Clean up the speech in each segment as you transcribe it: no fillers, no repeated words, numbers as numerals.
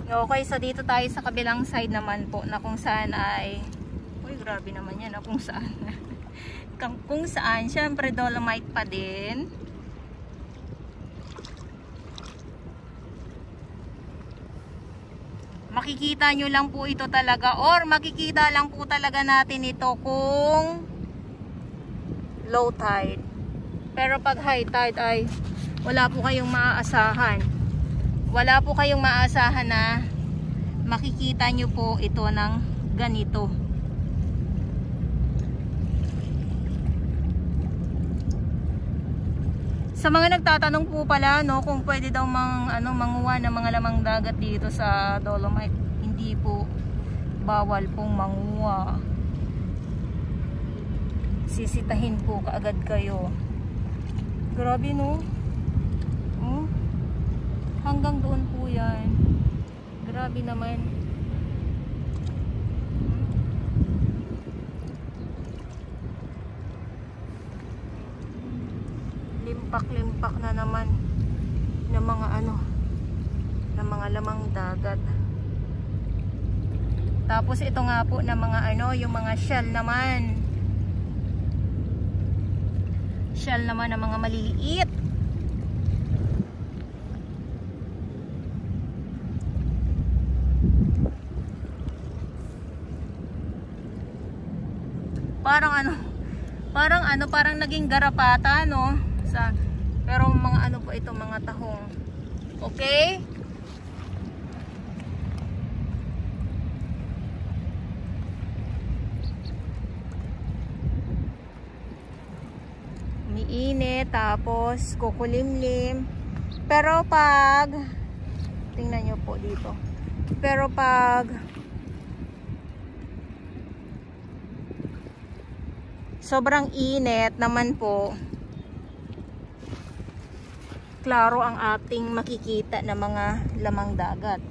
Okay, so dito tayo sa kabilang side naman po na kung saan ay, uy grabe naman yan, kung saan kung saan, syempre dolomite pa din. Makikita nyo lang po ito talaga, or makikita lang po talaga natin ito kung low tide. Pero pag high tide ay wala po kayong maaasahan. Wala po kayong maaasahan na makikita nyo po ito ng ganito. Sa mga nagtatanong po pala no, kung pwede daw manguha ng mga lamang dagat dito sa Dolomite, hindi po, bawal pong manguha. Sisitahin po kaagad kayo. Grabe no. Hanggang doon po yan. Grabe naman. Limpak-limpak na naman ng mga ng mga lamang dagat. Tapos ito nga po na mga yung mga shell naman. Shell naman ng mga maliliit. Parang naging garapata no. Pero mga po ito, mga tahong. Okay? Umiinit, tapos kukulimlim. Pero pag tingnan nyo po dito. Pero pag sobrang init naman po, klaro ang ating makikita na mga lamang dagat.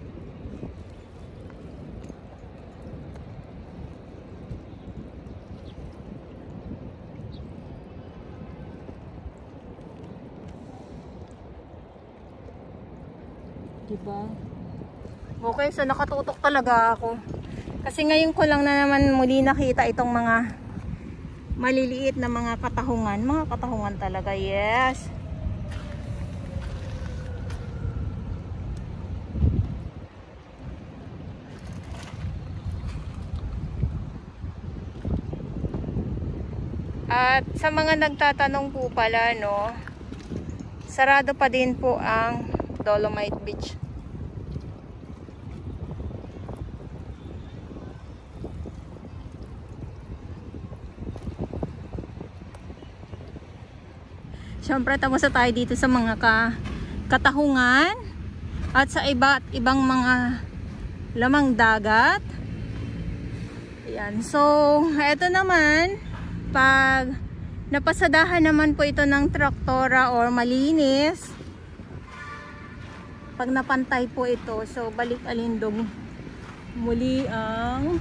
Diba? Okay, so nakatutok talaga ako. Kasi ngayon ko lang na naman muli nakita itong mga maliliit na mga katahungan. Mga katahungan talaga, yes. At sa mga nagtatanong po pala, no, sarado pa din po ang Dolomite Beach. Siyempre, tapos na tayo dito sa mga katahungan at sa ibang mga lamang dagat. Ayan. So, eto naman, pag napasadahan naman po ito ng traktora or malinis, pag napantay po ito, so balik alindog muli ang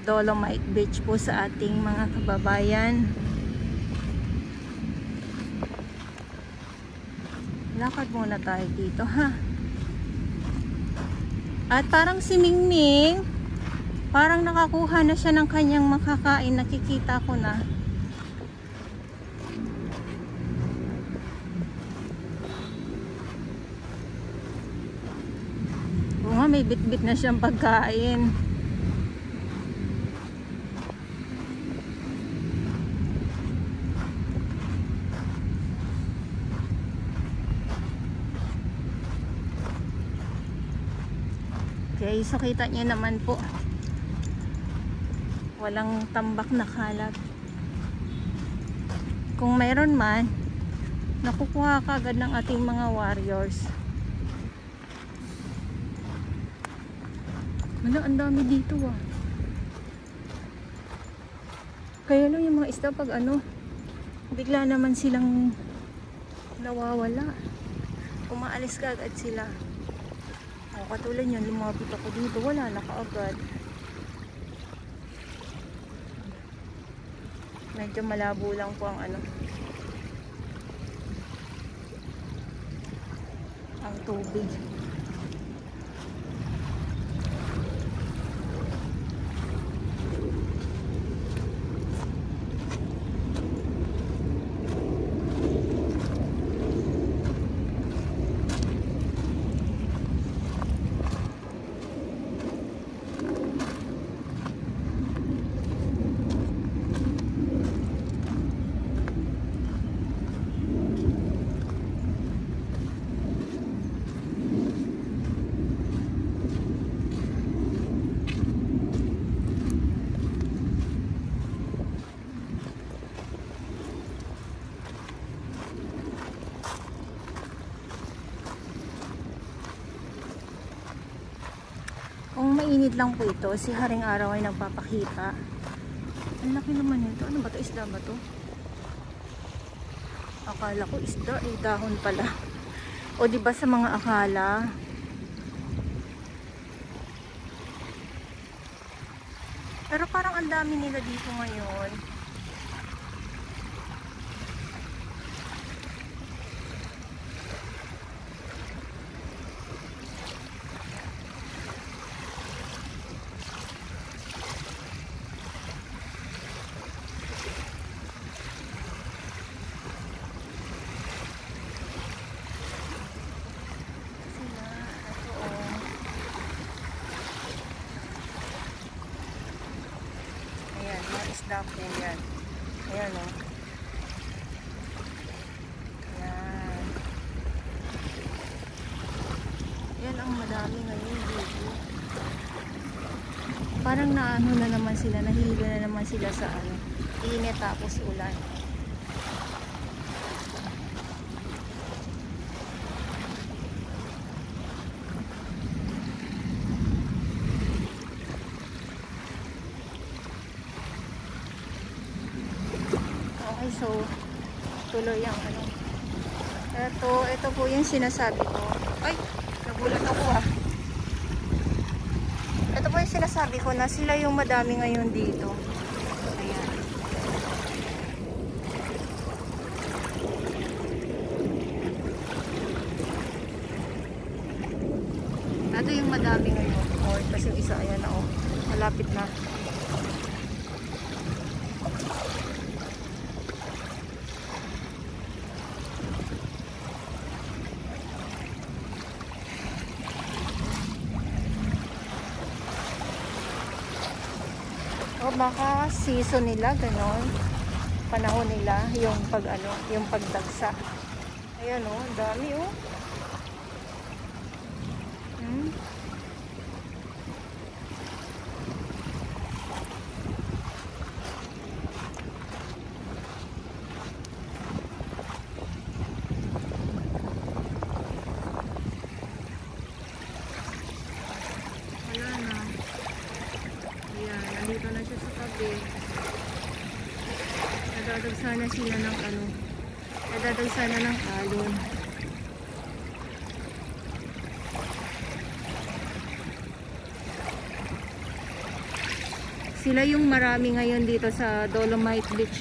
Dolomite Beach po sa ating mga kababayan. Lakad muna tayo dito, ha. At parang si Mingming, parang nakakuha na siya ng kanyang makakain. Nakikita ko na. Oo nga, may bit-bit na siyang pagkain. Okay, so kita niyo naman po, walang tambak na kalat. Kung mayroon man, nakukuha kagad ng ating mga warriors. Wala, ang dami dito ah. Kaya lang yung mga isda pag bigla naman silang nawawala. Umaalis kagad sila. O, katulad yan, lumapit ako dito, wala na kaagad. Medyo malabo lang po ang ang tubig. Kung mainit lang po ito, si Haring Araw ay nagpapakita. Ang laki naman ito. Ano ba ito? Isda ba ito? Akala ko isda, eh dahon pala. O di ba sa mga akala? Pero parang ang dami nila dito ngayon. Isda po yan. Ayan o. Ayan. Yan ang madami ngayon dito. Parang naano na naman sila, nahihilo na naman sila sa ano, init tapos ulan. Okay, so tuloy ang ano. Ito po yung sinasabi ko. Ay, nagulat ako ah. Ito po yung sinasabi ko na sila yung madami ngayon dito. Ayan. Ito yung madami ngayon. O, kasi yung isa, ayan na o. Malapit na. O baka season nila, ganon. Panahon nila, yung pag ano, yung pagdagsa. Ayan o, dami o. Wala na. Ayan, nandito na siya sa tabi. Nadadagsa na sila ng ano. Nadadagsa na ng alon. Sila yung marami ngayon dito sa Dolomite Beach.